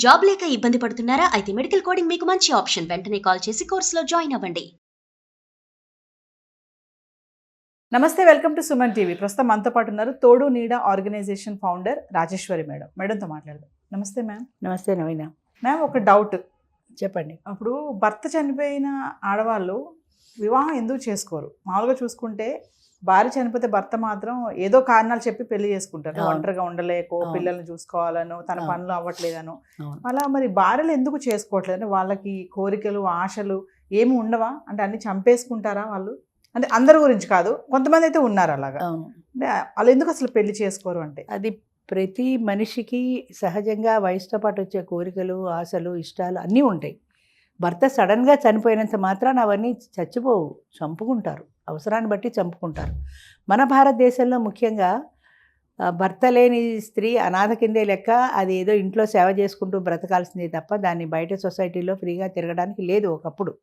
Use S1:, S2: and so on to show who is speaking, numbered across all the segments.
S1: Job లేక ఇబ్బంది పడుతున్నారా? అయితే మెడికల్ కోడింగ్ మీకు మంచి ఆప్షన్. వెంటనే కాల్ చేసి కోర్సులో జాయిన్ అవ్వండి.
S2: నమస్తే, వెల్కమ్ టు సుమన్ టీవీ. ప్రస్తుతం మనతో పాటు ఉన్నారు తోడు నీడ ఆర్గనైజేషన్ ఫౌండర్ రాజేశ్వరి మేడం. మేడంతో మాట్లాడదాం. నమస్తే మ్యామ్.
S3: నమస్తే నవీన.
S2: మ్యామ్, ఒక డౌట్
S3: చెప్పండి.
S2: అప్పుడు భర్త చనిపోయిన ఆడవాళ్ళు వివాహం ఎందుకు చేసుకోరు? మామూలుగా చూసుకుంటే భార్య చనిపోతే భర్త మాత్రం ఏదో కారణాలు చెప్పి పెళ్లి చేసుకుంటారు. ఒంటరిగా ఉండలేకో, పిల్లల్ని చూసుకోవాలనో, తన పనులు అవ్వట్లేదనో. అలా మరి భార్యలు ఎందుకు చేసుకోవట్లేదు? అంటే వాళ్ళకి కోరికలు, ఆశలు ఏమి ఉండవా? అంటే అన్ని చంపేసుకుంటారా వాళ్ళు? అంటే అందరి గురించి కాదు, కొంతమంది అయితే ఉన్నారు అలాగా. అంటే వాళ్ళు ఎందుకు అసలు పెళ్లి చేసుకోరు? అంటే
S3: అది ప్రతి మనిషికి సహజంగా వయసుతో పాటు వచ్చే కోరికలు, ఆశలు, ఇష్టాలు అన్నీ ఉంటాయి. భర్త సడన్గా చనిపోయినంత మాత్రాన అవన్నీ చచ్చిపోవు, చంపుకుంటారు, అవసరాన్ని బట్టి చంపుకుంటారు. మన భారతదేశంలో ముఖ్యంగా భర్త లేని స్త్రీ అనాథ కిందే లెక్క. అది ఏదో ఇంట్లో సేవ చేసుకుంటూ బ్రతకాల్సిందే తప్ప దాన్ని బయట సొసైటీలో ఫ్రీగా తిరగడానికి లేదు ఒకప్పుడు.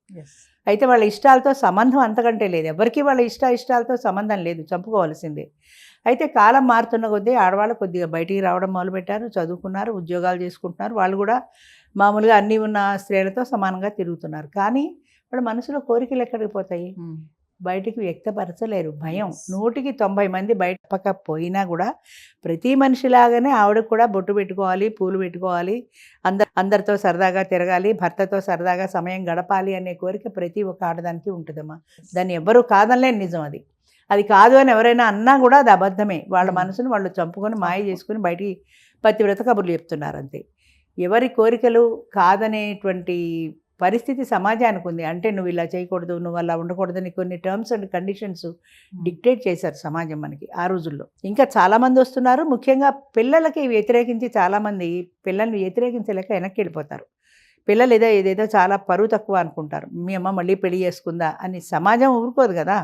S3: అయితే వాళ్ళ ఇష్టాలతో సంబంధం అంతకంటే లేదు, ఎవరికి వాళ్ళ ఇష్టాలతో సంబంధం లేదు, చంపుకోవాల్సిందే. అయితే కాలం మారుతున్న కొద్దీ ఆడవాళ్ళు కొద్దిగా బయటికి రావడం మొదలుపెట్టారు, చదువుకున్నారు, ఉద్యోగాలు చేసుకుంటున్నారు. వాళ్ళు కూడా మామూలుగా అన్నీ ఉన్న స్త్రీలతో సమానంగా తిరుగుతున్నారు. కానీ వాళ్ళ మనసులో కోరికలు ఎక్కడికి పోతాయి? బయటికి వ్యక్తపరచలేరు. భయం. 100కి 90 మంది బయటపకపోయినా కూడా ప్రతి మనిషిలాగానే ఆవిడకు కూడా బొట్టు పెట్టుకోవాలి, పూలు పెట్టుకోవాలి, అందరితో సరదాగా తిరగాలి, భర్తతో సరదాగా సమయం గడపాలి అనే కోరిక ప్రతి ఒక్క ఆడదానికి ఉంటుందమ్మా. దాన్ని ఎవ్వరూ కాదనలేని నిజం. అది కాదు అని ఎవరైనా అన్నా కూడా అది అబద్ధమే. వాళ్ళ మనసును వాళ్ళు చంపుకొని మాయ చేసుకుని బయటికి పతివ్రత కబుర్లు చెప్తున్నారు అంతే. ఎవరి కోరికలు కాదనేటువంటి పరిస్థితి సమాజానికి ఉంది. అంటే నువ్వు ఇలా చేయకూడదు, నువ్వు అలా ఉండకూడదని కొన్ని టర్మ్స్ అండ్ కండిషన్స్ డిక్టేట్ చేశారు సమాజం మనకి ఆ రోజుల్లో. ఇంకా చాలామంది వస్తున్నారు. ముఖ్యంగా పిల్లలకి వ్యతిరేకించి చాలామంది పిల్లల్ని వ్యతిరేకించలేక వెనక్కి వెళ్ళిపోతారు. పిల్లలు ఏదేదో చాలా పరువు తక్కువ అనుకుంటారు. మీ అమ్మ మళ్ళీ పెళ్లి చేసుకుందా అని సమాజం ఊరుకోదు కదా.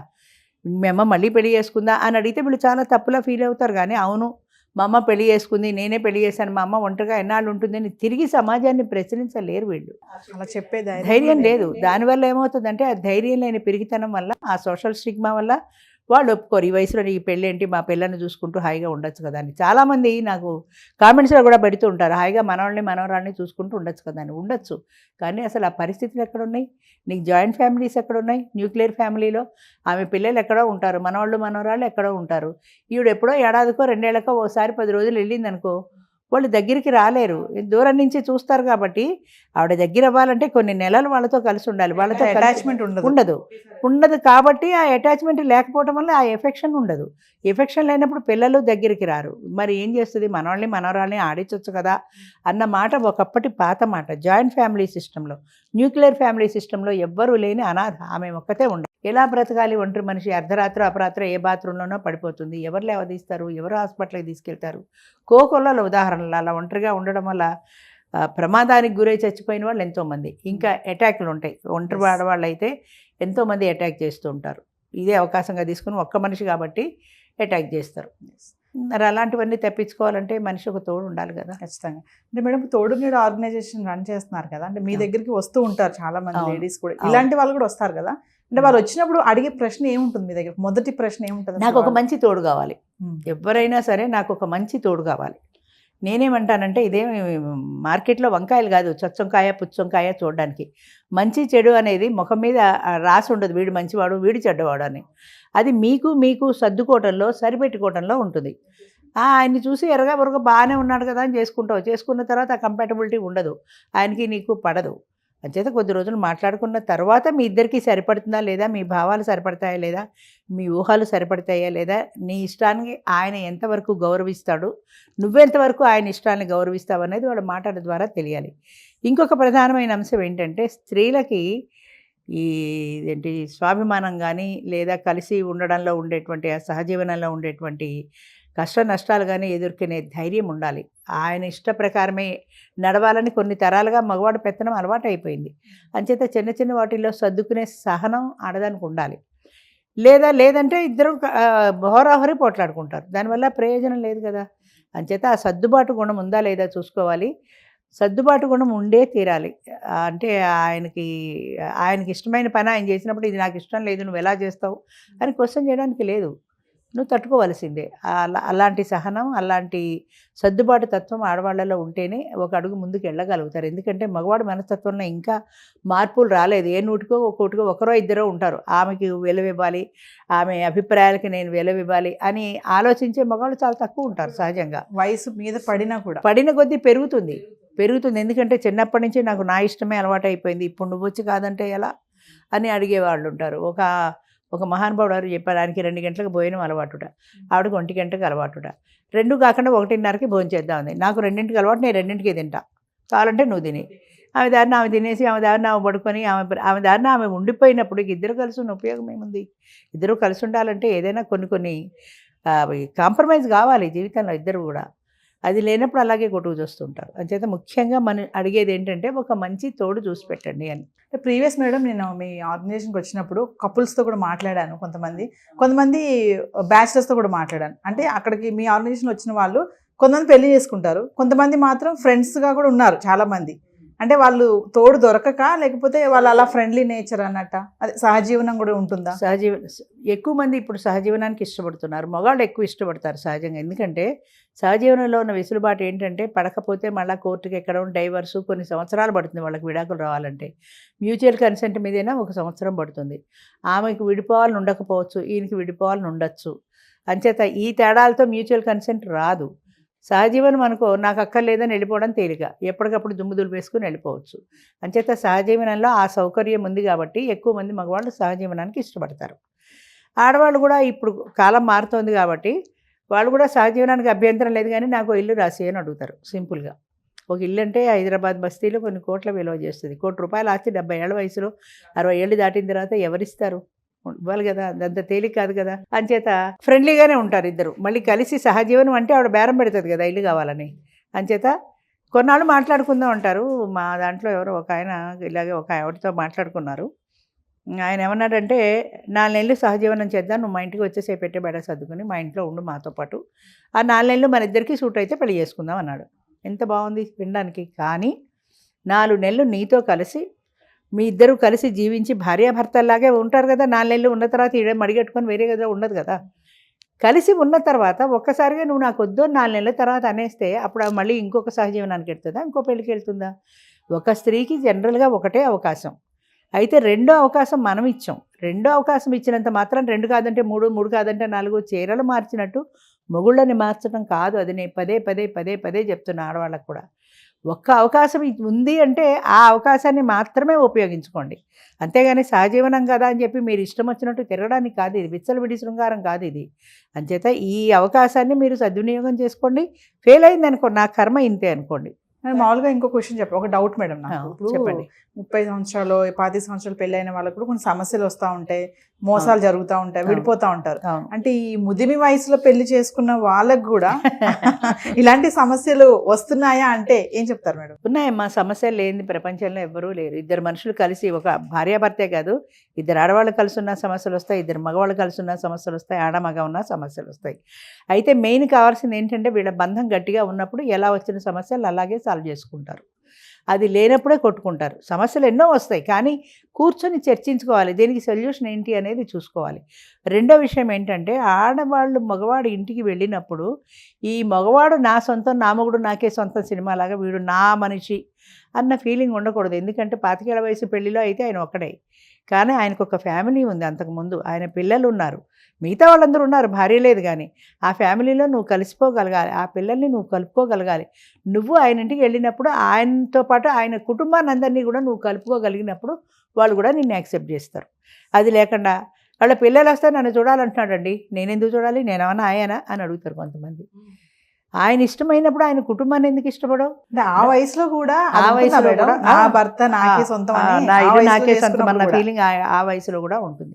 S3: మీ అమ్మ మళ్ళీ పెళ్లి చేసుకుందా అని అడిగితే వీళ్ళు చాలా తప్పులా ఫీల్ అవుతారు. కానీ అవును, మా అమ్మ పెళ్లి చేసుకుంది, నేనే పెళ్లి చేశాను, మా అమ్మ ఒంటరిగా ఎన్నాళ్ళు ఉంటుందని తిరిగి సమాజాన్ని ప్రశ్నించలేరు వీళ్ళు.
S2: అలా చెప్పే
S3: ధైర్యం లేదు. దానివల్ల ఏమవుతుందంటే ఆ ధైర్యం లేని పెరిగితనం వల్ల, ఆ సోషల్ స్టిగ్మా వల్ల వాళ్ళు ఒప్పుకోరు. ఈ వయసులో నీ పెళ్ళి ఏంటి, మా పిల్లల్ని చూసుకుంటూ హాయిగా ఉండొచ్చు కదా అని. చాలామంది నాకు కామెంట్స్లో కూడా పెడుతూ ఉంటారు, హాయిగా మనవాళ్ళని మనవరాళ్ళని చూసుకుంటూ ఉండొచ్చు కదా అని. ఉండొచ్చు, కానీ అసలు ఆ పరిస్థితులు ఎక్కడున్నాయి? నీకు జాయింట్ ఫ్యామిలీస్ ఎక్కడున్నాయి? న్యూక్లియర్ ఫ్యామిలీలో ఆమె పిల్లలు ఎక్కడో ఉంటారు, మనవాళ్ళు మనవరాళ్ళు ఎక్కడో ఉంటారు. ఈవిడ ఎప్పుడో ఏడాదికో 2 ఏళ్ళకో ఓసారి 10 రోజులు వెళ్ళిందనుకో, వాళ్ళు దగ్గరికి రాలేరు, దూరం నుంచి చూస్తారు. కాబట్టి ఆవిడ దగ్గర అవ్వాలంటే కొన్ని నెలలు వాళ్ళతో కలిసి ఉండాలి. వాళ్ళతో
S2: అటాచ్మెంట్
S3: ఉండదు కాబట్టి ఆ అటాచ్మెంట్ లేకపోవడం వల్ల ఆ ఎఫెక్షన్ ఉండదు. ఎఫెక్షన్ లేనప్పుడు పిల్లలు దగ్గరికి రారు. మరి ఏం చేస్తుంది? మనవాళ్ళని మనవరాళ్ళని ఆడించవచ్చు కదా అన్న మాట ఒకప్పటి పాత మాట. జాయింట్ ఫ్యామిలీ సిస్టంలో, న్యూక్లియర్ ఫ్యామిలీ సిస్టంలో ఎవ్వరూ లేని అనాథ ఆమె ఒక్కతే ఉండదు. ఎలా బ్రతకాలి? ఒంటరి మనిషి అర్ధరాత్రి అపరాత్రి ఏ బాత్రూంలోనో పడిపోతుంది. ఎవరు లేవదీస్తారు? ఎవరు హాస్పిటల్కి తీసుకెళ్తారు? కోకొల్లలో ఉదాహరణలు అలా ఒంటరిగా ఉండడం వల్ల ప్రమాదానికి గురై చచ్చిపోయిన వాళ్ళు ఎంతోమంది. ఇంకా అటాక్లు ఉంటాయి. ఒంటరి ఆడవాళ్ళు అయితే ఎంతోమంది అటాక్ చేస్తూ ఉంటారు. ఇదే అవకాశంగా తీసుకుని ఒక్క మనిషి కాబట్టి అటాక్ చేస్తారు. మరి అలాంటివన్నీ తప్పించుకోవాలంటే మనిషి ఒక తోడు ఉండాలి కదా.
S2: ఖచ్చితంగా. అంటే మేడం, తోడు నీడ ఆర్గనైజేషన్ రన్ చేస్తున్నారు కదా, అంటే మీ దగ్గరికి వస్తూ ఉంటారు చాలా మంది లేడీస్ కూడా, ఇలాంటి వాళ్ళు కూడా వస్తారు కదా. అంటే వాళ్ళు వచ్చినప్పుడు అడిగే ప్రశ్న ఏముంటుంది మీ దగ్గర? మొదటి ప్రశ్న ఏముంటుంది?
S3: నాకు ఒక మంచి తోడు కావాలి. ఎవరైనా సరే నాకు ఒక మంచి తోడు కావాలి. నేనేమంటానంటే, ఇదేమి మార్కెట్లో వంకాయలు కాదు, చచ్చొంకాయ పుచ్చొంకాయ చూడడానికి. మంచి చెడు అనేది ముఖం మీద రాసి ఉండదు, వీడు మంచివాడు వీడు చెడ్డవాడు అని. అది మీకు సర్దుకోవటంలో, సరిపెట్టుకోవటంలో ఉంటుంది. ఆయన్ని చూసి ఎరగా బొరగా బాగానే ఉన్నాడు కదా అని చేసుకున్న తర్వాత ఆ కంపాటబిలిటీ ఉండదు, ఆయనకి నీకు పడదు. అంచేత కొద్ది రోజులు మాట్లాడుకున్న తర్వాత మీ ఇద్దరికీ సరిపడుతుందా లేదా, మీ భావాలు సరిపడతాయా లేదా, మీ ఊహలు సరిపడతాయా లేదా, నీ ఇష్టానికి ఆయన ఎంతవరకు గౌరవిస్తాడు, నువ్వెంతవరకు ఆయన ఇష్టాన్ని గౌరవిస్తావు అనేది వాళ్ళ మాటల ద్వారా తెలియాలి. ఇంకొక ప్రధానమైన అంశం ఏంటంటే, స్త్రీలకి ఏంటి స్వాభిమానం కానీ, లేదా కలిసి ఉండడంలో ఉండేటువంటి ఆ సహజీవనంలో ఉండేటువంటి కష్ట నష్టాలు కానీ ఎదుర్కొనే ధైర్యం ఉండాలి. ఆయన ఇష్ట ప్రకారమే నడవాలని కొన్ని తరాలుగా మగవాడు పెత్తనం అలవాటు అయిపోయింది. అంచేత చిన్న వాటిల్లో సర్దుకునే సహనం ఆడదానికి ఉండాలి. లేదంటే ఇద్దరు హోరాహోరీ పోట్లాడుకుంటారు, దానివల్ల ప్రయోజనం లేదు కదా. అంచేత ఆ సర్దుబాటు గుణం ఉందా లేదా చూసుకోవాలి. సర్దుబాటు గుణం ఉండే తీరాలి. అంటే ఆయనకి ఇష్టమైన పని ఆయన చేసినప్పుడు ఇది నాకు ఇష్టం లేదు, నువ్వు ఎలా చేస్తావు అని క్వశ్చన్ చేయడానికి లేదు. నువ్వు తట్టుకోవలసిందే. అలాంటి సహనం, అలాంటి సర్దుబాటు తత్వం ఆడవాళ్ళలో ఉంటేనే ఒక అడుగు ముందుకు వెళ్ళగలుగుతారు. ఎందుకంటే మగవాడి మనస్తత్వంలో ఇంకా మార్పులు రాలేదు. ఏ నూటికో ఒక్కోటికో ఒకరో ఇద్దరో ఉంటారు. ఆమెకి విలువివ్వాలి, ఆమె అభిప్రాయాలకి నేను విలువివ్వాలి అని ఆలోచించే మగవాళ్ళు చాలా తక్కువ ఉంటారు సహజంగా.
S2: వయసు మీద పడినా కూడా
S3: పడిన కొద్దీ పెరుగుతుంది. ఎందుకంటే చిన్నప్పటి నుంచి నాకు నా ఇష్టమే అలవాటు అయిపోయింది, ఇప్పుడు నువ్వు వచ్చి కాదంటే ఎలా అని అడిగేవాళ్ళు ఉంటారు. ఒక మహానుభావుడు గారు చెప్పారు, ఆయనకి 2 గంటలకు భోజనం అలవాటుట, ఆవిడకి 1 గంటకి అలవాటుట. 2 కాకుండా 1:30కి భోజనం చేద్దామంది. నాకు 2కి అలవాటు, నేను 2కి తింటా, కావాలంటే నువ్వు తిని. ఆమె దారిన ఆమె తినేసి, ఆమె దారిన ఆమె పడుకొని, ఆమె దారిన ఆమె ఉండిపోయినప్పుడు ఇద్దరు కలిసి ఉన్న ఉపయోగం ఏముంది? ఇద్దరు కలిసి ఉండాలంటే ఏదైనా కొన్ని కాంప్రమైజ్ కావాలి జీవితంలో ఇద్దరు కూడా. అది లేనప్పుడు అలాగే కొట్టుకు చూస్తుంటారు. అంచేత ముఖ్యంగా మనం అడిగేది ఏంటంటే ఒక మంచి తోడు చూసి పెట్టండి అని.
S2: ప్రీవియస్ మేడం నేను మీ ఆర్గనైజేషన్కి వచ్చినప్పుడు కపుల్స్తో కూడా మాట్లాడాను, కొంతమంది బ్యాచిలర్స్తో కూడా మాట్లాడాను. అంటే అక్కడికి మీ ఆర్గనైజేషన్ వచ్చిన వాళ్ళు కొంతమంది పెళ్లి చేసుకుంటారు, కొంతమంది మాత్రం ఫ్రెండ్స్గా కూడా ఉన్నారు చాలామంది. అంటే వాళ్ళు తోడు దొరకక, లేకపోతే వాళ్ళు అలా ఫ్రెండ్లీ నేచర్ అన్నట్ట, అదే సహజీవనం కూడా ఉంటుందా?
S3: ఎక్కువ మంది ఇప్పుడు సహజీవనానికి ఇష్టపడుతున్నారు. మగాళ్ళు ఎక్కువ ఇష్టపడతారు సహజంగా. ఎందుకంటే సహజీవనంలో ఉన్న వెసులుబాటు ఏంటంటే పడకపోతే మళ్ళీ కోర్టుకి ఎక్కడం, డైవర్సు, కొన్ని సంవత్సరాలు పడుతుంది వాళ్ళకి విడాకులు రావాలంటే. మ్యూచువల్ కన్సెంట్ మీదైనా 1 సంవత్సరం పడుతుంది. ఆమెకు విడిపోవాలని ఉండకపోవచ్చు, ఈయనకి విడిపోవాలని ఉండొచ్చు. అంచేత ఈ తేడాలతో మ్యూచువల్ కన్సెంట్ రాదు. సహజీవనం అనుకో, నాకు అక్కర్లేదని వెళ్ళిపోవడం తేలిక, ఎప్పటికప్పుడు దుమ్ము దులిపేసుకుని వెళ్ళిపోవచ్చు. అంచేత సహజీవనంలో ఆ సౌకర్యం ఉంది కాబట్టి ఎక్కువ మంది మగవాళ్ళు సహజీవనానికి ఇష్టపడతారు. ఆడవాళ్ళు కూడా ఇప్పుడు కాలం మారుతోంది కాబట్టి వాళ్ళు కూడా సహజీవనానికి అభ్యంతరం లేదు, కానీ నాకు ఇల్లు రాసి అని అడుగుతారు సింపుల్గా. ఒక ఇల్లు అంటే హైదరాబాద్ బస్తీలో కొన్ని కోట్ల విలువ చేస్తుంది. ₹1 కోటి ఆస్తి 70 ఏళ్ల వయసులో, 60 ఏళ్ళు దాటిన తర్వాత ఎవరిస్తారు? ఇవ్వాలి కదా, అదంత తేలిక కాదు కదా. అంచేత ఫ్రెండ్లీగానే ఉంటారు ఇద్దరు. మళ్ళీ కలిసి సహజీవనం అంటే ఆవిడ బేరం పెడుతుంది కదా ఇల్లు కావాలని. అంచేత కొన్నాళ్ళు మాట్లాడుకుందాం అంటారు. మా దాంట్లో ఎవరో ఒక ఆయన ఇలాగే ఒక ఆవిడతో మాట్లాడుకున్నారు. ఆయన ఏమన్నాడంటే, 4 నెలలు సహజీవనం చేద్దాం, నువ్వు మా ఇంటికి వచ్చేసే పెట్టే బెడ సర్దుకుని మా ఇంట్లో ఉండు మాతో పాటు, ఆ 4 నెలలు మన ఇద్దరికి సూట్ అయితే పెళ్లి చేసుకుందాం అన్నాడు. ఎంత బాగుంది వినడానికి. కానీ 4 నెలలు నీతో కలిసి మీ ఇద్దరు కలిసి జీవించి భార్యాభర్తల్లాగే ఉంటారు కదా. 4 నెలలు ఉన్న తర్వాత ఈడే మడిగట్టుకొని వేరే కదా ఉండదు కదా. కలిసి ఉన్న తర్వాత ఒక్కసారిగా నువ్వు నాకు వద్దు 4 నెలల తర్వాత అనేస్తే అప్పుడు మళ్ళీ ఇంకొక సహజీవనానికి వెళ్తుందా, ఇంకో పెళ్ళికి వెళ్తుందా? ఒక స్త్రీకి జనరల్గా ఒకటే అవకాశం. అయితే రెండో అవకాశం మనం ఇచ్చాం. రెండో అవకాశం ఇచ్చినంత మాత్రం 2 కాదంటే 3, 3 కాదంటే 4 చీరలు మార్చినట్టు మొగుళ్ళని మార్చడం కాదు. అది నేను పదే చెప్తున్నా ఆడవాళ్ళకు కూడా. ఒక్క అవకాశం ఉంది అంటే ఆ అవకాశాన్ని మాత్రమే ఉపయోగించుకోండి. అంతేగాని సహజీవనం కదా అని చెప్పి మీరు ఇష్టం వచ్చినట్టు తిరగడానికి కాదు ఇది, విచ్చలవిడి శృంగారం కాదు ఇది. అంచేత ఈ అవకాశాన్ని మీరు సద్వినియోగం చేసుకోండి. ఫెయిల్ అయింది అనుకోండి, నా కర్మ ఇంతే అనుకోండి.
S2: మామూలుగా ఇంకో క్వశ్చన్ చెప్పండి, ఒక డౌట్ మేడం నాకు.
S3: చెప్పండి.
S2: 30 సంవత్సరాలు 25 సంవత్సరాలు పెళ్ళైన వాళ్ళకు కూడా కొన్ని సమస్యలు వస్తూ ఉంటాయి, మోసాలు జరుగుతూ ఉంటాయి, విడిపోతూ ఉంటారు. అంటే ఈ ముదిమి వయసులో పెళ్లి చేసుకున్న వాళ్ళకు కూడా ఇలాంటి సమస్యలు వస్తున్నాయా అంటే ఏం చెప్తారు మేడం?
S3: ఉన్నాయమ్మా, సమస్యలు లేని ప్రపంచంలో ఎవ్వరూ లేరు. ఇద్దరు మనుషులు కలిసి, ఒక భార్యాభర్తే కాదు, ఇద్దరు ఆడవాళ్ళు కలిసి ఉన్న సమస్యలు వస్తాయి, ఇద్దరు మగవాళ్ళు కలిసి ఉన్న సమస్యలు వస్తాయి, ఆడమగ ఉన్న సమస్యలు వస్తాయి. అయితే మెయిన్ కావాల్సింది ఏంటంటే వీళ్ళ బంధం గట్టిగా ఉన్నప్పుడు ఎలా వచ్చిన సమస్యలు అలాగే సాల్వ్ చేసుకుంటారు. అది లేనప్పుడే కొట్టుకుంటారు. సమస్యలు ఎన్నో వస్తాయి, కానీ కూర్చొని చర్చించుకోవాలి, దీనికి సొల్యూషన్ ఏంటి అనేది చూసుకోవాలి. రెండో విషయం ఏంటంటే, ఆడవాళ్ళు మగవాడు ఇంటికి వెళ్ళినప్పుడు ఈ మగవాడు నా సొంతం, నా మొగుడు నాకే సొంతం సినిమాలాగా వీడు నా మనిషి అన్న ఫీలింగ్ ఉండకూడదు. ఎందుకంటే 25 ఏళ్ల వయసు పెళ్లిలో అయితే ఆయన ఒక్కడే, కానీ ఆయనకు ఒక ఫ్యామిలీ ఉంది. అంతకుముందు ఆయన పిల్లలు ఉన్నారు, మిగతా వాళ్ళందరూ ఉన్నారు, భార్య లేదు. కానీ ఆ ఫ్యామిలీలో నువ్వు కలిసిపోగలగాలి, ఆ పిల్లల్ని నువ్వు కలుపుకోగలగాలి. నువ్వు ఆయన ఇంటికి వెళ్ళినప్పుడు ఆయనతో పాటు ఆయన కుటుంబాన్ని అందరినీ కూడా నువ్వు కలుపుకోగలిగినప్పుడు వాళ్ళు కూడా నిన్ను యాక్సెప్ట్ చేస్తారు. అది లేకుండా వాళ్ళ పిల్లలు వస్తే నన్ను చూడాలంటున్నాడండి, నేనెందుకు చూడాలి, నేనేమన్నా ఆయనా అని అడుగుతారు కొంతమంది. ఆయన ఇష్టమైనప్పుడు ఆయన కుటుంబాన్ని ఎందుకు ఇష్టపడవు?
S2: ఆ వయసులో కూడా
S3: ఆ వయసులో కూడా
S2: నా భర్త నాకే సొంతం,
S3: నా ఇల్లు నాకే సొంతం అన్న ఫీలింగ్ ఆ వయసులో కూడా ఉంటుంది.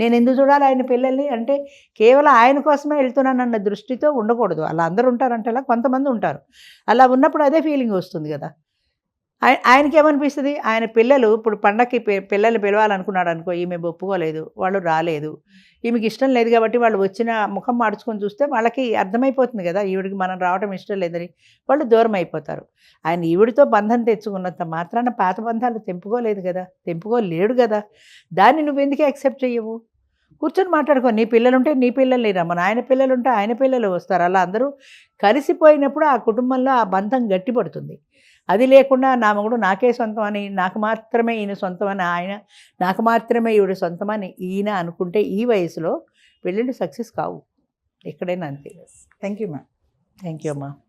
S3: నేను ఎందుకు చూడాలి ఆయన పిల్లల్ని అంటే కేవలం ఆయన కోసమే వెళ్తున్నానన్న దృష్టితో ఉండకూడదు. అలా అందరూ ఉంటారంటే అలా కొంతమంది ఉంటారు. అలా ఉన్నప్పుడు అదే ఫీలింగ్ వస్తుంది కదా. ఆయనకి ఏమనిపిస్తుంది, ఆయన పిల్లలు ఇప్పుడు పండగకి పిల్లల్ని పిలవాలనుకున్నాడు అనుకో, ఈమె ఒప్పుకోలేదు, వాళ్ళు రాలేదు, ఈమెకి ఇష్టం లేదు కాబట్టి వాళ్ళు వచ్చిన ముఖం మార్చుకొని చూస్తే వాళ్ళకి అర్థమైపోతుంది కదా ఈవిడికి మనం రావడం ఇష్టం లేదని, వాళ్ళు దూరం అయిపోతారు. ఆయన ఈవిడితో బంధం తెచ్చుకున్నంత మాత్రాన పాత బంధాలు తెంపుకోలేదు కదా, తెంపుకోలేడు కదా, దాన్ని నువ్వు ఎందుకు యాక్సెప్ట్ చెయ్యవు? కూర్చొని మాట్లాడుకో. నీ పిల్లలు ఉంటే నీ పిల్లలు రమ్మని, ఆయన పిల్లలు ఉంటే ఆయన పిల్లలు వస్తారు. అలా అందరూ కలిసిపోయినప్పుడు ఆ కుటుంబంలో ఆ బంధం గట్టిపడుతుంది. అది లేకుండా నా మొగుడు నాకే సొంతం అని, నాకు మాత్రమే ఈయన సొంతం అని ఆయన, నాకు మాత్రమే ఈవిడ సొంతం అని ఈయన అనుకుంటే ఈ వయసులో పెళ్ళిళ్ళు సక్సెస్ కావు. ఎక్కడైనా అంతే.
S2: Thank you ma'am.
S3: Thank you అమ్మా.